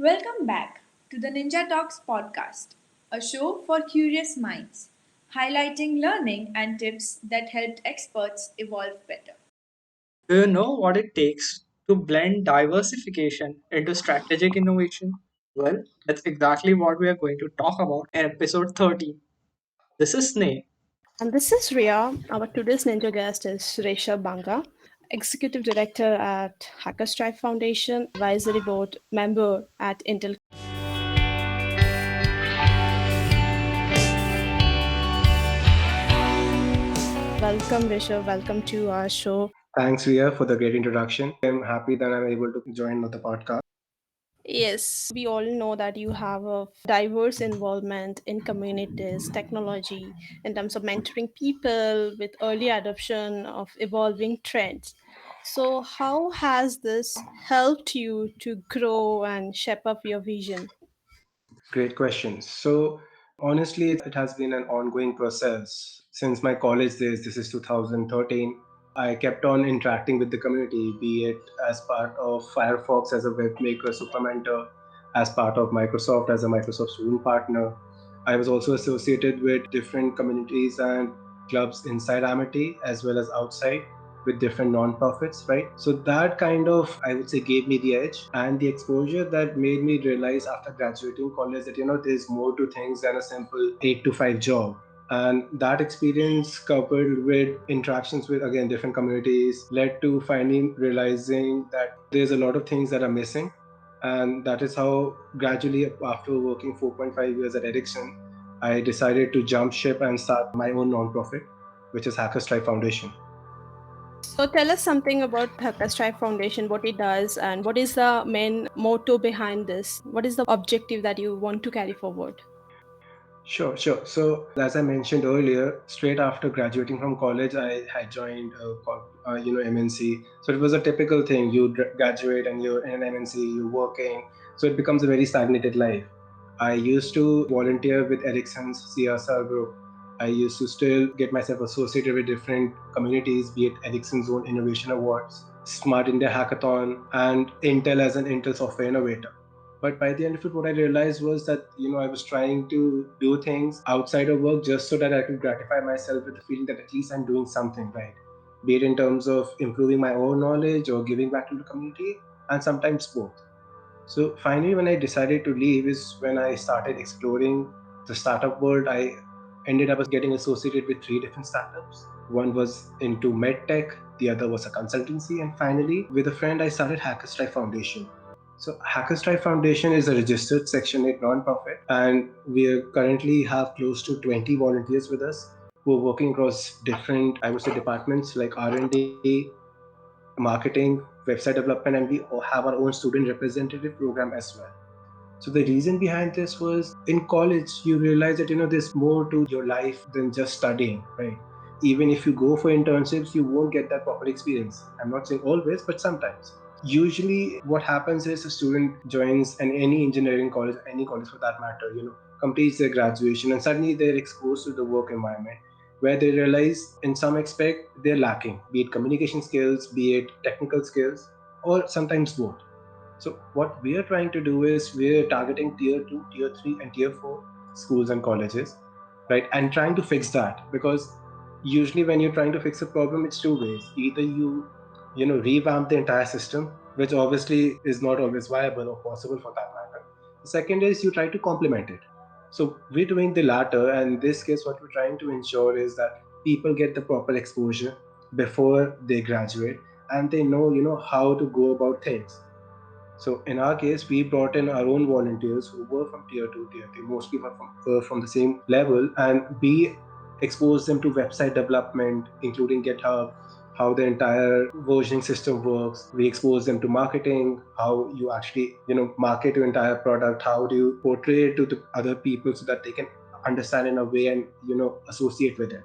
Welcome back to the Ninja Talks podcast, a show for curious minds, highlighting learning and tips that helped experts evolve better. Do you know what it takes to blend diversification into strategic innovation? Well, that's exactly what we are going to talk about in episode 13. This is Sneh. And this is Ria. Our today's ninja guest is Rishabh Banga, Executive Director at Hackerstripe Foundation, Advisory Board member at Intel. Welcome, Rishabh. Welcome to our show. Thanks, Ria, for the great introduction. I'm happy that I'm able to join the podcast. Yes, we all know that you have a diverse involvement in communities, technology, in terms of mentoring people with early adoption of evolving trends. So, how has this helped you to grow and shape up your vision? Great questions. So, honestly, it has been an ongoing process since my college days. This is 2013. I kept on interacting with the community, be it as part of Firefox as a web maker, super mentor, as part of Microsoft as a Microsoft student partner. I was also associated with different communities and clubs inside Amity as well as outside with different non-profits, right? So that kind of, I would say, gave me the edge and the exposure that made me realize after graduating college that there's more to things than a simple 8 to 5 job. And that experience coupled with interactions with again different communities led to finally realizing that there's a lot of things that are missing. And that is how gradually, after working 4.5 years at Ericsson, I decided to jump ship and start my own nonprofit, which is Hacker Strike Foundation. So, tell us something about Hackerstripe Foundation, what it does, and what is the main motto behind this? What is the objective that you want to carry forward? Sure, sure. So, as I mentioned earlier, straight after graduating from college, I had joined MNC. So it was a typical thing. You graduate and you're in an MNC, you're working. So it becomes a very stagnated life. I used to volunteer with Ericsson's CSR group. I used to still get myself associated with different communities, be it Ericsson's own Innovation Awards, Smart India Hackathon, and Intel as an Intel software innovator. But by the end of it, what I realized was that I was trying to do things outside of work just so that I could gratify myself with the feeling that at least I'm doing something right, be it in terms of improving my own knowledge or giving back to the community, and sometimes both. So finally, when I decided to leave, is when I started exploring the startup world. I ended up getting associated with three different startups. One was into medtech, the other was a consultancy, and finally, with a friend, I started Hackerstrike Foundation. So Hackerstrike Foundation is a registered Section 8 nonprofit, and we currently have close to 20 volunteers with us who are working across different, I would say, departments like R&D, marketing, website development, and we have our own student representative program as well. So the reason behind this was in college you realize that there's more to your life than just studying, right? Even if you go for internships, you won't get that proper experience. I'm not saying always, but sometimes. Usually what happens is a student joins any engineering college, any college for that matter, completes their graduation and suddenly they're exposed to the work environment where they realize in some aspect they're lacking, be it communication skills, be it technical skills, or sometimes both. So what we are trying to do is we're targeting tier 2, tier 3 and tier 4 schools and colleges, right? And trying to fix that because usually when you're trying to fix a problem, it's two ways. Either you revamp the entire system, which obviously is not always viable or possible for that matter. The second is you try to complement it. So we're doing the latter, and in this case, what we're trying to ensure is that people get the proper exposure before they graduate and they know how to go about things. So in our case, we brought in our own volunteers who were from tier two, tier three. Most people were from the same level, and we exposed them to website development, including GitHub, how the entire versioning system works. We expose them to marketing, how you actually market your entire product, how do you portray it to the other people so that they can understand in a way and associate with it.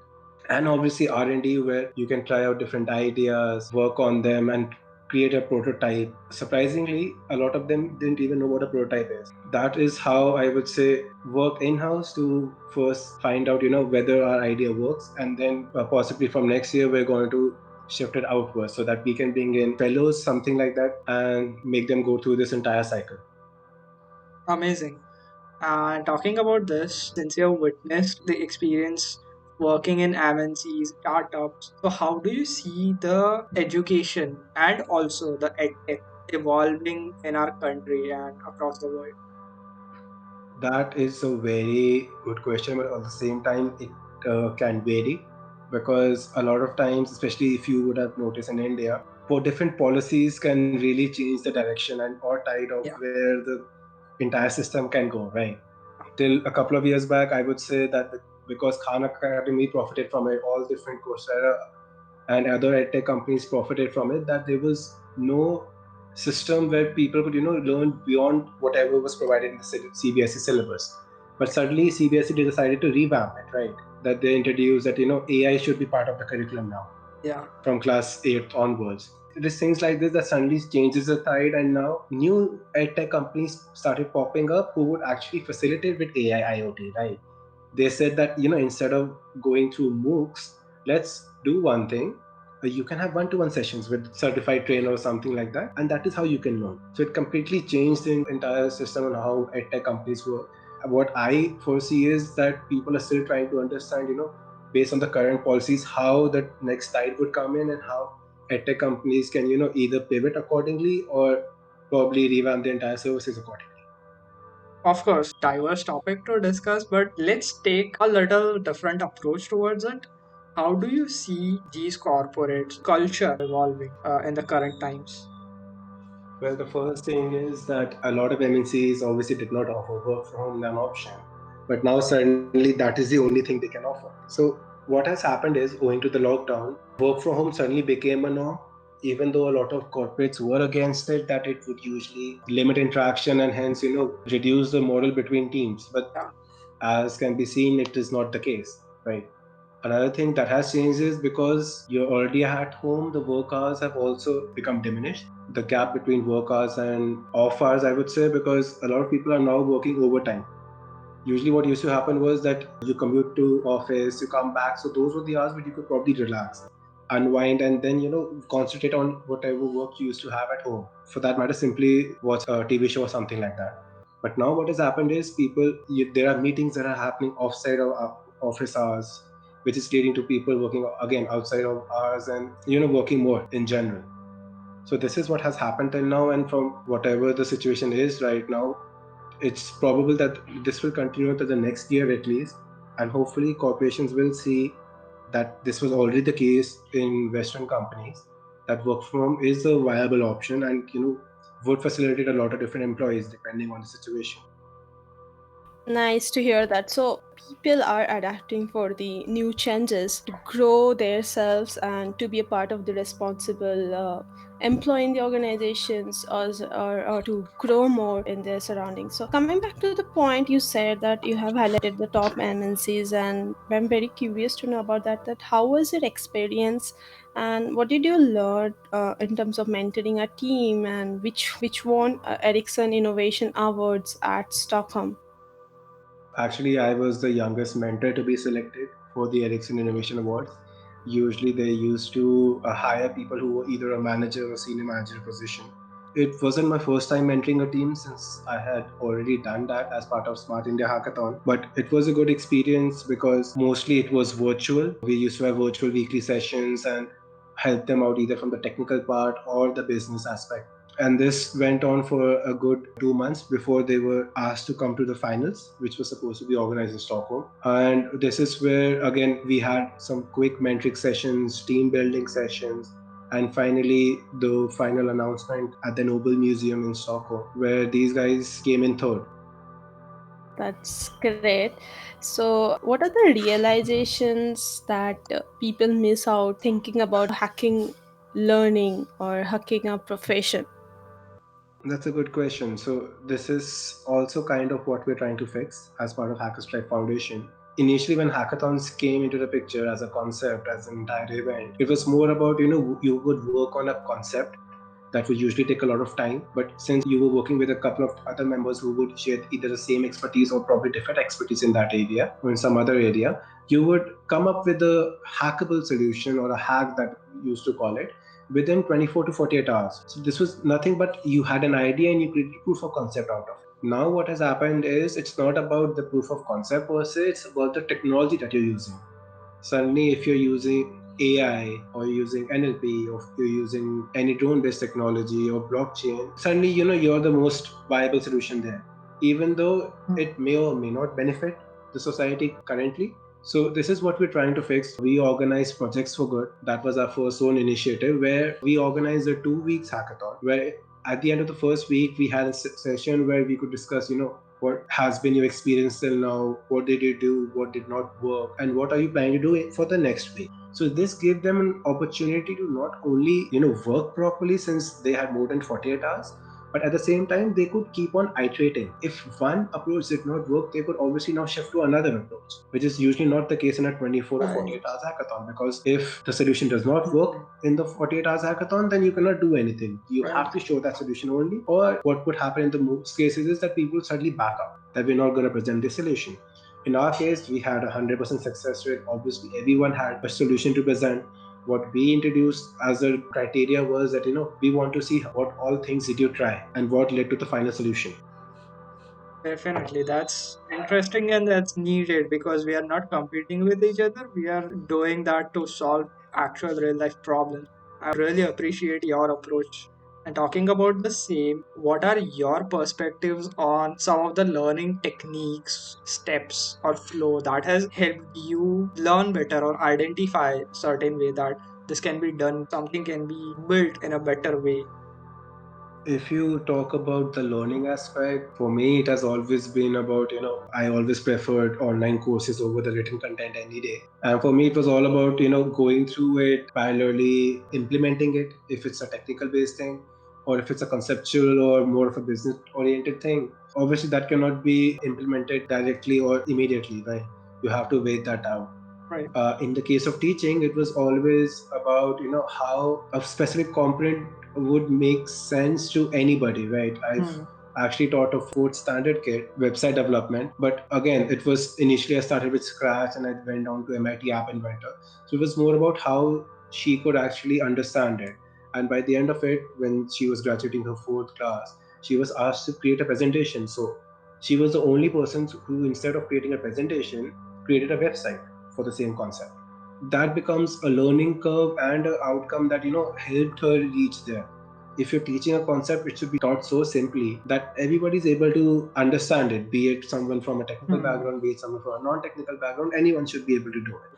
And obviously R&D, where you can try out different ideas, work on them, and create a prototype. Surprisingly, a lot of them didn't even know what a prototype is. That is how I would say work in-house to first find out whether our idea works, and then possibly from next year we're going to shift it outwards so that we can bring in fellows, something like that, and make them go through this entire cycle. Amazing. And talking about this, since you have witnessed the experience working in MNCs, startups, so how do you see the education and also the edtech evolving in our country and across the world? That is a very good question, but at the same time, it can vary because a lot of times, especially if you would have noticed in India, for different policies can really change the direction and or tide of Yeah. where the entire system can go, right? Till a couple of years back, I would say that because Khan Academy profited from it, all different Coursera and other edtech companies profited from it, that there was no system where people could learn beyond whatever was provided in the CBSE syllabus. But suddenly CBSE decided to revamp it, right? That they introduced that AI should be part of the curriculum now Yeah. from class 8 onwards. It is things like this that suddenly changes the tide, and now new edtech companies started popping up who would actually facilitate with AI IoT, right? They said that instead of going through MOOCs, let's do one thing. You can have one-to-one sessions with certified trainer or something like that, and that is how you can learn. So it completely changed the entire system and how edtech companies work. What I foresee is that people are still trying to understand, based on the current policies, how the next tide would come in and how edtech companies can, either pivot accordingly or probably revamp the entire services accordingly. Of course, diverse topic to discuss, but let's take a little different approach towards it. How do you see these corporates culture evolving in the current times? Well, the first thing is that a lot of MNCs obviously did not offer work from home an option, but now suddenly that is the only thing they can offer. So what has happened is, owing to the lockdown, work from home suddenly became a norm. Even though a lot of corporates were against it, that it would usually limit interaction and hence reduce the morale between teams. But Yeah. as can be seen, it is not the case, right? Another thing that has changed is because you're already at home, the work hours have also become diminished. The gap between work hours and off hours, I would say, because a lot of people are now working overtime. Usually what used to happen was that you commute to office, you come back, so those were the hours where you could probably relax, unwind, and then concentrate on whatever work you used to have at home. For that matter, simply watch a TV show or something like that. But now what has happened is there are meetings that are happening offside of office hours, which is leading to people working again outside of hours and working more in general. So this is what has happened till now, and from whatever the situation is right now, it's probable that this will continue to the next year at least, and hopefully corporations will see that this was already the case in Western companies, that work from home is a viable option and would facilitate a lot of different employees depending on the situation. Nice to hear that. So people are adapting for the new changes to grow themselves and to be a part of the responsible employee in the organizations, or to grow more in their surroundings. So coming back to the point, you said that you have highlighted the top MNCs, and I'm very curious to know about that. That how was your experience, and what did you learn in terms of mentoring a team, and which won Ericsson Innovation Awards at Stockholm? Actually, I was the youngest mentor to be selected for the Ericsson Innovation Awards. Usually, they used to hire people who were either a manager or senior manager position. It wasn't my first time mentoring a team since I had already done that as part of Smart India Hackathon. But it was a good experience because mostly it was virtual. We used to have virtual weekly sessions and help them out either from the technical part or the business aspect. And this went on for a good 2 months before they were asked to come to the finals, which was supposed to be organized in Stockholm. And this is where, again, we had some quick mentoring sessions, team building sessions, and finally the final announcement at the Nobel Museum in Stockholm, where these guys came in third. That's great. So, what are the realizations that people miss out thinking about hacking learning or hacking a profession? That's a good question. So this is also kind of what we're trying to fix as part of Hackerstrike Foundation. Initially, when hackathons came into the picture as a concept, as an entire event, it was more about you would work on a concept that would usually take a lot of time. But since you were working with a couple of other members who would share either the same expertise or probably different expertise in that area or in some other area, you would come up with a hackable solution or a hack that we used to call it, within 24 to 48 hours. So this was nothing but you had an idea and you created proof of concept out of it. Now what has happened is it's not about the proof of concept per se, it's about the technology that you're using. Suddenly, if you're using AI or you're using NLP or if you're using any drone-based technology or blockchain, suddenly you're the most viable solution there, even though it may or may not benefit the society currently. So this is what we're trying to fix. We organize projects for good. That was our first own initiative where we organized a 2 weeks hackathon where at the end of the first week we had a session where we could discuss what has been your experience till now, what did you do, what did not work, and what are you planning to do for the next week. So this gave them an opportunity to not only work properly since they had more than 48 hours, but at the same time they could keep on iterating. If one approach did not work, they could obviously now shift to another approach, which is usually not the case in a 24 or 48 hours hackathon, because if the solution does not work in the 48 hours hackathon, then you cannot do anything. You have to show that solution only, or what would happen in the most cases is that people suddenly back up, that we're not going to present the solution. In our case, we had 100% success rate. Obviously, everyone had a solution to present. What we introduced as a criteria was that we want to see what all things did you try and what led to the final solution. Definitely, that's interesting and that's needed because we are not competing with each other. We are doing that to solve actual real life problems. I would really appreciate your approach. And talking about the same, what are your perspectives on some of the learning techniques, steps, or flow that has helped you learn better or identify certain way that this can be done, something can be built in a better way? If you talk about the learning aspect, for me, it has always been about, I always preferred online courses over the written content any day. And for me, it was all about, going through it, parallelly implementing it, if it's a technical based thing, or if it's a conceptual or more of a business oriented thing. Obviously, that cannot be implemented directly or immediately, right? You have to wait that out. Right. In the case of teaching, it was always about how a specific component would make sense to anybody, right? I've Hmm. actually taught a fourth standard kid website development, but again, it was initially I started with scratch and I went down to MIT App Inventor. So it was more about how she could actually understand it. And by the end of it, when she was graduating her fourth class, she was asked to create a presentation. So she was the only person who, instead of creating a presentation, created a website for the same concept. That becomes a learning curve and an outcome that helped her reach there. If you're teaching a concept, it should be taught so simply that everybody's able to understand it, be it someone from a technical Hmm. background, be it someone from a non-technical background, anyone should be able to do it.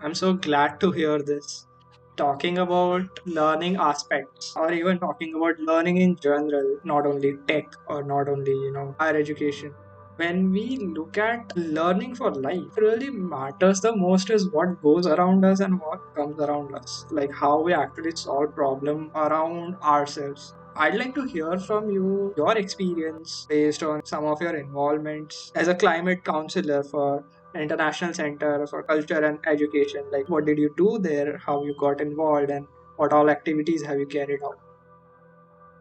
I'm so glad to hear this. Talking about learning aspects, or even talking about learning in general, not only tech or not only, higher education. When we look at learning for life, really matters the most is what goes around us and what comes around us, like how we actually solve problem around ourselves. I'd like to hear from you your experience based on some of your involvements as a climate counselor for International Center for Culture and Education. Like, what did you do there? How you got involved, and what all activities have you carried out?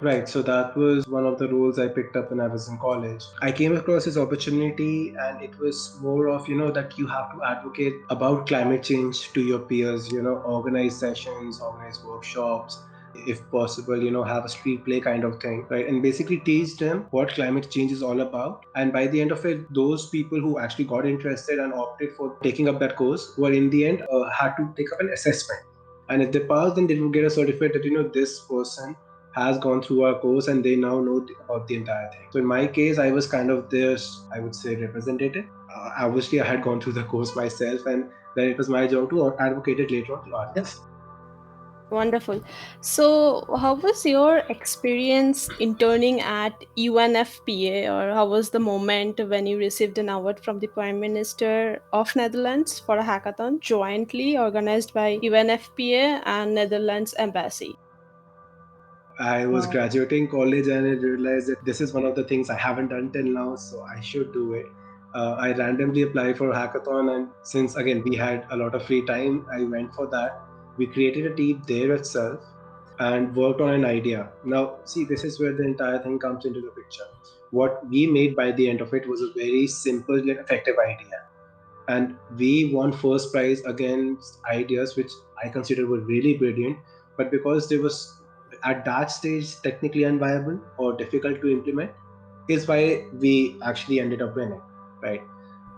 Right, so that was one of the roles I picked up when I was in college. I came across this opportunity, and it was more of, that you have to advocate about climate change to your peers, organize sessions, organize workshops, if possible, have a street play kind of thing, right? And basically teach them what climate change is all about. And by the end of it, those people who actually got interested and opted for taking up that course were in the end had to take up an assessment. And if they pass, then they will get a certificate that, this person has gone through our course and they now know about the entire thing. So in my case, I was kind of this, I would say, representative. Obviously, I had gone through the course myself, and then it was my job to advocate it later on to Yeah. others. Wonderful. So, how was your experience interning at UNFPA, or how was the moment when you received an award from the Prime Minister of Netherlands for a hackathon jointly organized by UNFPA and Netherlands Embassy? I was Uh, graduating college and I realized that this is one of the things I haven't done till now, so I should do it. I randomly applied for a hackathon, and since again we had a lot of free time, I went for that. We created a team there itself and worked on an idea. Now, see, this is where the entire thing comes into the picture. What we made by the end of it was a very simple yet effective idea, and we won first prize against ideas which I consider were really brilliant. but because they was at that stage technically unviable or difficult to implement, is why we actually ended up winning, right?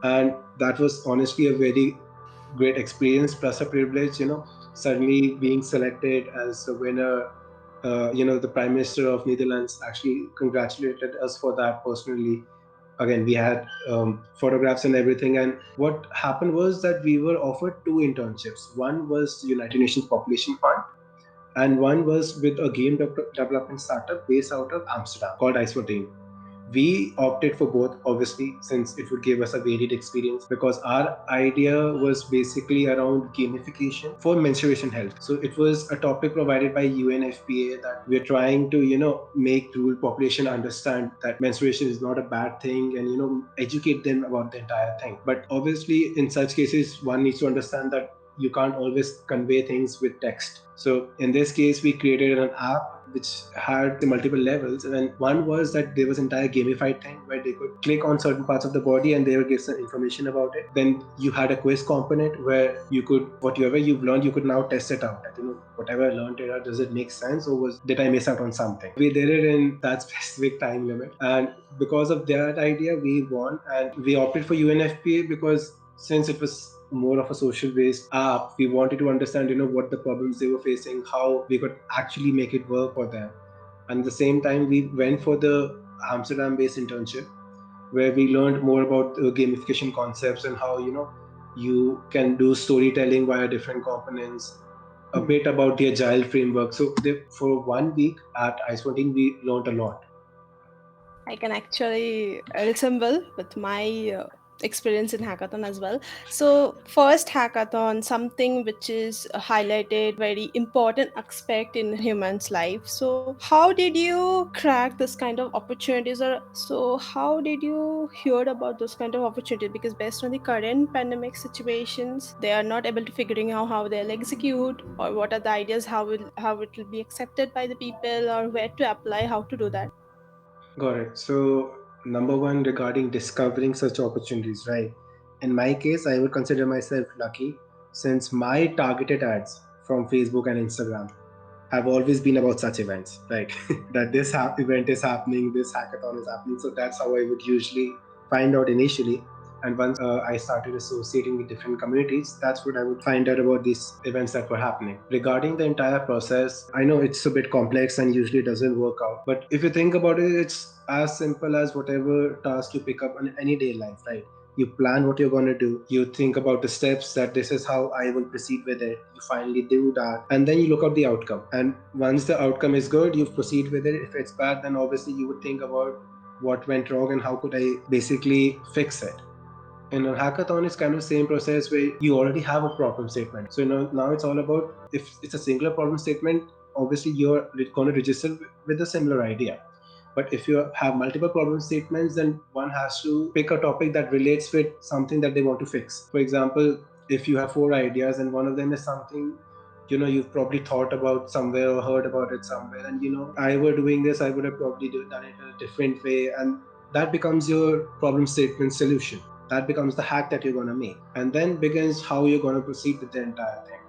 And that was honestly a very great experience plus a privilege, suddenly being selected as the winner. The Prime Minister of Netherlands actually congratulated us for that personally. Again, we had photographs and everything, and what happened was that we were offered two internships. One was United Nations Population Fund, and one was with a game development startup based out of Amsterdam called Ice. We opted for both, obviously, since it would give us a varied experience, because our idea was basically around gamification for menstruation health. So it was a topic provided by UNFPA that we're trying to make rural population understand that menstruation is not a bad thing, and educate them about the entire thing. But obviously in such cases one needs to understand that you can't always convey things with text. So in this case, we created an app which had the multiple levels, and one was that there was entire gamified thing where they could click on certain parts of the body and they would give some information about it. Then you had a quiz component where you could, whatever you've learned, you could now test it out. That, whatever I learned here, does it make sense, or did I miss out on something? We did it in that specific time limit, and because of that idea, we won, and we opted for UNFPA because since it was more of a social based app, we wanted to understand what the problems they were facing, how we could actually make it work for them. And at the same time, we went for the Amsterdam based internship where we learned more about the gamification concepts and how you can do storytelling via different components, a bit about the agile framework. So for 1 week at Ice 14 we learned a lot. I can actually resemble with my experience in hackathon as well. So, first hackathon, something which is highlighted very important aspect in humans' life. So, how did you crack this kind of opportunities, or so how did you hear about those kind of opportunities? Because based on the current pandemic situations, they are not able to figuring out how they'll execute or what are the ideas, how it will be accepted by the people, or where to apply, how to do that. Got it. So, number one, regarding discovering such opportunities, right? In my case, I would consider myself lucky since my targeted ads from Facebook and Instagram have always been about such events, right? That this event is happening, this hackathon is happening. So that's how I would usually find out initially. And once I started associating with different communities, that's what I would find out about these events that were happening. Regarding the entire process, I know it's a bit complex and usually doesn't work out. But if you think about it, it's as simple as whatever task you pick up in any day life, right? You plan what you're going to do, you think about the steps, that this is how I will proceed with it, you finally do that, and then you look at the outcome. And once the outcome is good, you proceed with it. If it's bad, then obviously you would think about what went wrong and how could I basically fix it. In a hackathon, it's kind of the same process where you already have a problem statement. So now it's all about, if it's a singular problem statement, obviously you're going to register with a similar idea. But if you have multiple problem statements, then one has to pick a topic that relates with something that they want to fix. For example, if you have four ideas and one of them is something you've probably thought about somewhere or heard about it somewhere, and I were doing this, I would have probably done it in a different way, and that becomes your problem statement solution. That becomes the hack that you're going to make, and then begins how you're going to proceed with the entire thing.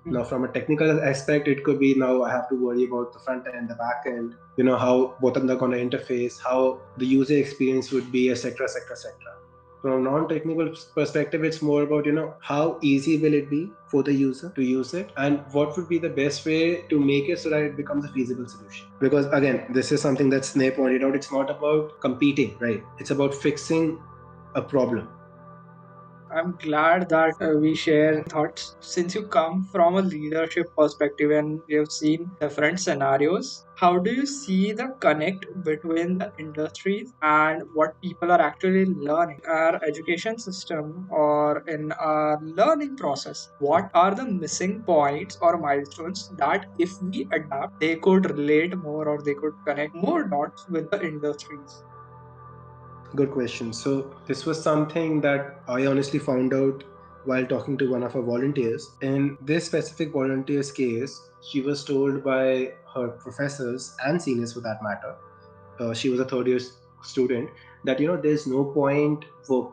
Now, from a technical aspect, it could be now I have to worry about the front end, the back end, how both of them are going to interface, how the user experience would be, etc., etc., etc. From a non-technical perspective, it's more about how easy will it be for the user to use it, and what would be the best way to make it so that it becomes a feasible solution. Because again, this is something that Snake pointed out. It's not about competing, right? It's about fixing a problem. I'm glad that we share thoughts. Since you come from a leadership perspective and you've seen different scenarios, how do you see the connect between the industries and what people are actually learning? Our education system or in our learning process, what are the missing points or milestones that if we adapt, they could relate more or they could connect more dots with the industries? Good question. So, this was something that I honestly found out while talking to one of our volunteers. In this specific volunteer's case, she was told by her professors and seniors for that matter, she was a third year student, that there's no point for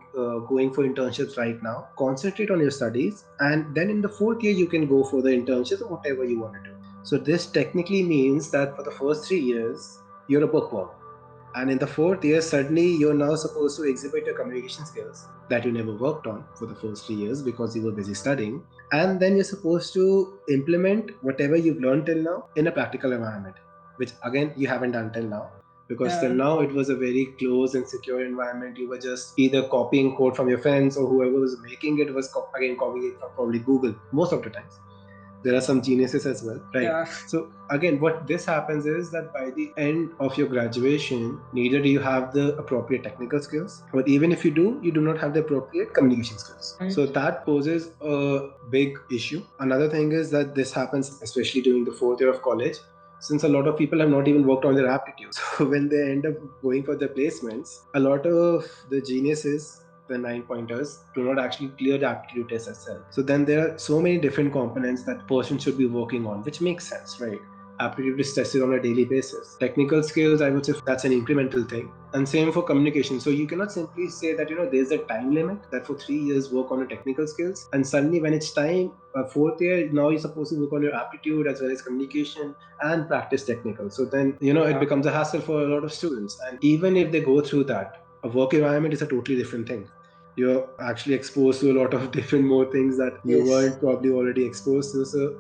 going for internships right now. Concentrate on your studies, and then in the fourth year, you can go for the internships or whatever you want to do. So this technically means that for the first 3 years, you're a bookworm. And in the fourth year, suddenly you're now supposed to exhibit your communication skills that you never worked on for the first 3 years because you were busy studying. And then you're supposed to implement whatever you've learned till now in a practical environment, which again, you haven't done till now. Because till Yeah. now it was a very closed and secure environment. You were just either copying code from your friends, or whoever was making it was again copying it from probably Google most of the times. There are some geniuses as well, right? Yeah. So again, what this happens is that by the end of your graduation, neither do you have the appropriate technical skills, or even if you do not have the appropriate communication skills. Right. So that poses a big issue. Another thing is that this happens especially during the fourth year of college, since a lot of people have not even worked on their aptitude. So when they end up going for their placements, a lot of the geniuses, the 9 pointers, do not actually clear the aptitude test itself. So then there are so many different components that person should be working on, which makes sense, right? Aptitude is tested on a daily basis. Technical skills, I would say that's an incremental thing. And same for communication. So you cannot simply say that, there's a time limit that for 3 years work on your technical skills. And suddenly when it's time, fourth year, now you're supposed to work on your aptitude as well as communication and practice technical. So then, it Yeah. becomes a hassle for a lot of students. And even if they go through that, a work environment is a totally different thing. You're actually exposed to a lot of different more things that you Yes. weren't probably already exposed to. So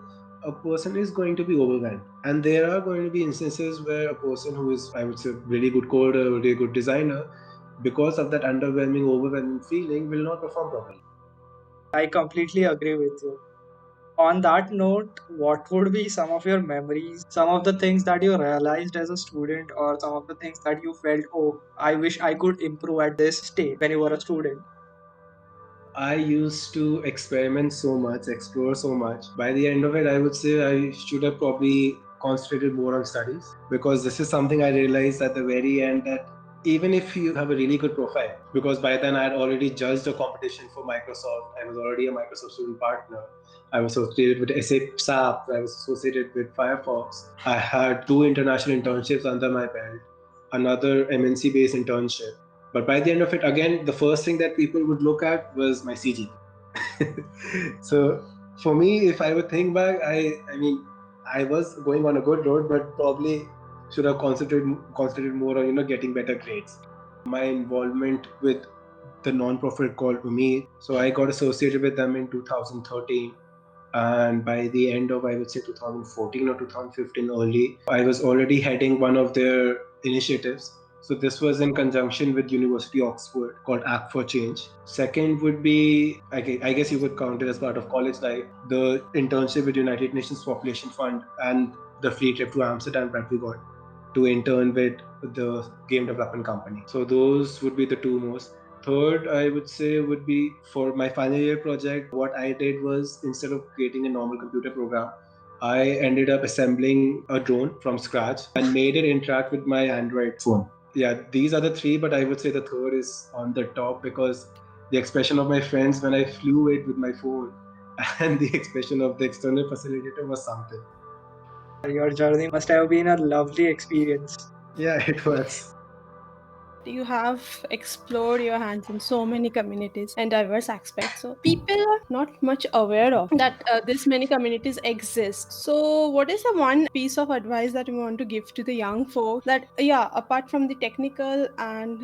a person is going to be overwhelmed. And there are going to be instances where a person who is, I would say, really good coder, really good designer, because of that underwhelming, overwhelming feeling, will not perform properly. I completely agree with you. On that note, what would be some of your memories, some of the things that you realized as a student, or some of the things that you felt, oh, I wish I could improve at this stage when you were a student? I used to experiment so much, explore so much. By the end of it, I would say I should have probably concentrated more on studies, because this is something I realized at the very end, that even if you have a really good profile, because by then I had already judged a competition for Microsoft, I was already a Microsoft student partner. I was associated with SAP, I was associated with Firefox. I had two international internships under my belt, another MNC based internship. But by the end of it, again, the first thing that people would look at was my CGPA. So for me, if I would think back, I mean, I was going on a good road, but probably should have concentrated more on getting better grades. My involvement with the non-profit called Umeed, so I got associated with them in 2013, and by the end of, I would say, 2014 or 2015 early, I was already heading one of their initiatives. So this was in conjunction with University Oxford, called Act for Change. Second would be, I guess you would count it as part of college life, the internship with United Nations Population Fund and the free trip to Amsterdam that we got to intern with the game development company. So those would be the two most. Third, I would say, would be for my final year project. What I did was, instead of creating a normal computer program, I ended up assembling a drone from scratch and made it interact with my Android phone. Yeah, these are the three, but I would say the third is on the top, because the expression of my friends when I flew it with my phone and the expression of the external facilitator was something. Your journey must have been a lovely experience. Yeah, it was. You have explored your hands in so many communities and diverse aspects. So people are not much aware of that this many communities exist. So what is the one piece of advice that you want to give to the young folk, that yeah, apart from the technical and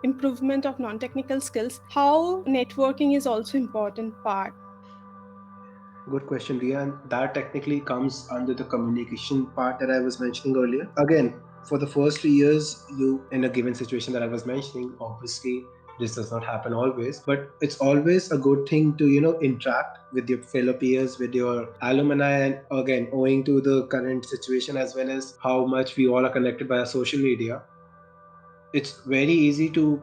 improvement of non-technical skills, how networking is also important part? Good question, Ria. And that technically comes under the communication part that I was mentioning earlier. Again, for the first 3 years, you, in a given situation that I was mentioning, obviously this does not happen always, but it's always a good thing to, interact with your fellow peers, with your alumni. And again, owing to the current situation as well as how much we all are connected by our social media, it's very easy to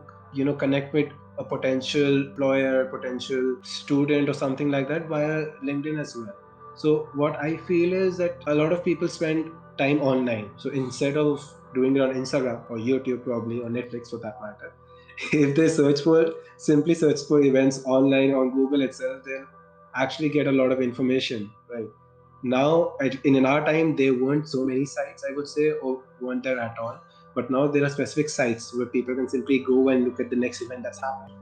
connect with a potential employer, potential student, or something like that via LinkedIn as well. So what I feel is that a lot of people spend time online. So instead of doing it on Instagram or YouTube, probably, or Netflix for that matter, if they simply search for events online on Google itself, they'll actually get a lot of information, right? Now, in our time, there weren't so many sites, I would say, or weren't there at all. But now there are specific sites where people can simply go and look at the next event that's happening.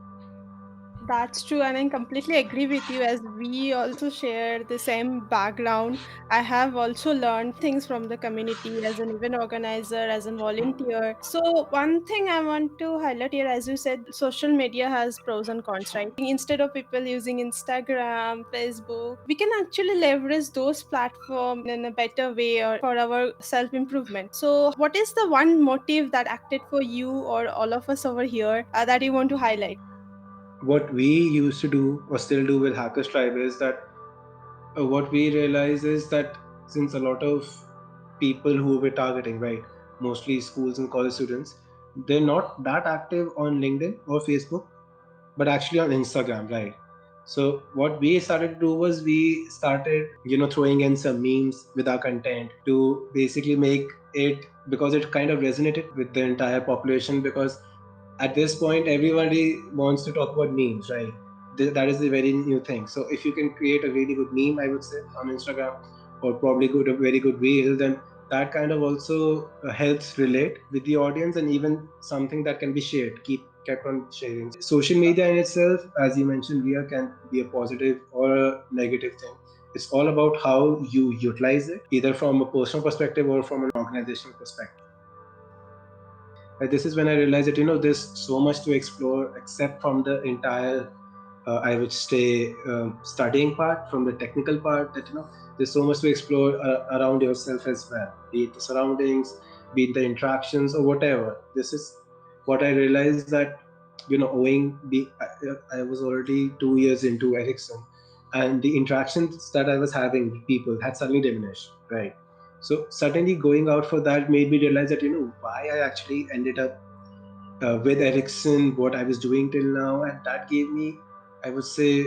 That's true, and I completely agree with you as we also share the same background. I have also learned things from the community as an event organizer, as a volunteer. So, one thing I want to highlight here, as you said, social media has pros and cons, right? Instead of people using Instagram, Facebook, we can actually leverage those platforms in a better way or for our self improvement. So, what is the one motive that acted for you or all of us over here that you want to highlight? What we used to do or still do with Hackers Tribe is that what we realize is that since a lot of people who we're targeting, right, mostly schools and college students, they're not that active on LinkedIn or Facebook, but actually on Instagram, right? So what we started to do was we started, throwing in some memes with our content to basically make it, because it kind of resonated with the entire population, because at this point everybody wants to talk about memes, right? That is the very new thing. So if you can create a really good meme, I would say, on Instagram, or probably a very good reel, then that kind of also helps relate with the audience, and even something that can be shared, kept on sharing. Social media in itself, as you mentioned, Ria, can be a positive or a negative thing. It's all about how you utilize it, either from a personal perspective or from an organizational perspective. This is when I realized that there's so much to explore, except from the entire, I would say, studying part, from the technical part. That there's so much to explore around yourself as well, be it the surroundings, be it the interactions, or whatever. This is what I realized, that owing I was already 2 years into Ericsson, and the interactions that I was having with people had suddenly diminished, right? So suddenly going out for that made me realize that why I actually ended up with Ericsson, what I was doing till now, and that gave me, I would say,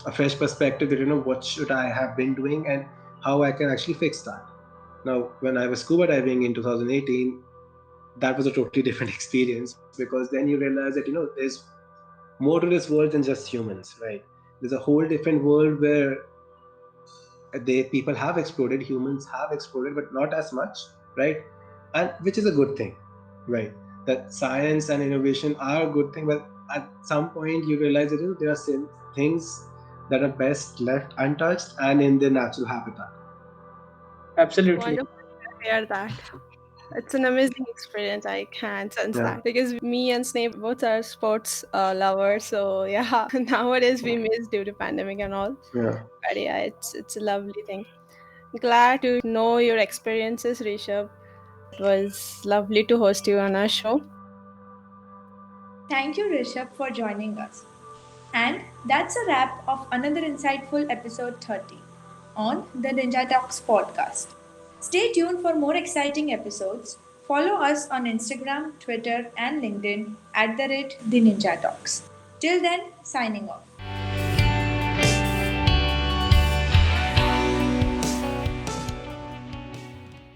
a fresh perspective that what should I have been doing and how I can actually fix that. Now, when I was scuba diving in 2018, that was a totally different experience, because then you realize that there's more to this world than just humans, right? There's a whole different world where people have exploded, humans have exploded, but not as much, right? And which is a good thing, right? That science and innovation are a good thing, but at some point you realize that there are some things that are best left untouched and in their natural habitat. Absolutely. Wonderful to hear that. It's an amazing experience. I can sense Yeah, that because me and Snape both are sports lovers. So yeah, nowadays we miss due to pandemic and all. yeah. But yeah, it's a lovely thing. Glad to know your experiences, Rishabh. It was lovely to host you on our show. Thank you, Rishabh, for joining us. And that's a wrap of another insightful episode 30 on the Ninja Talks podcast. Stay tuned for more exciting episodes. Follow us on Instagram, Twitter, and LinkedIn at the rate the Ninja Talks. Till then, signing off.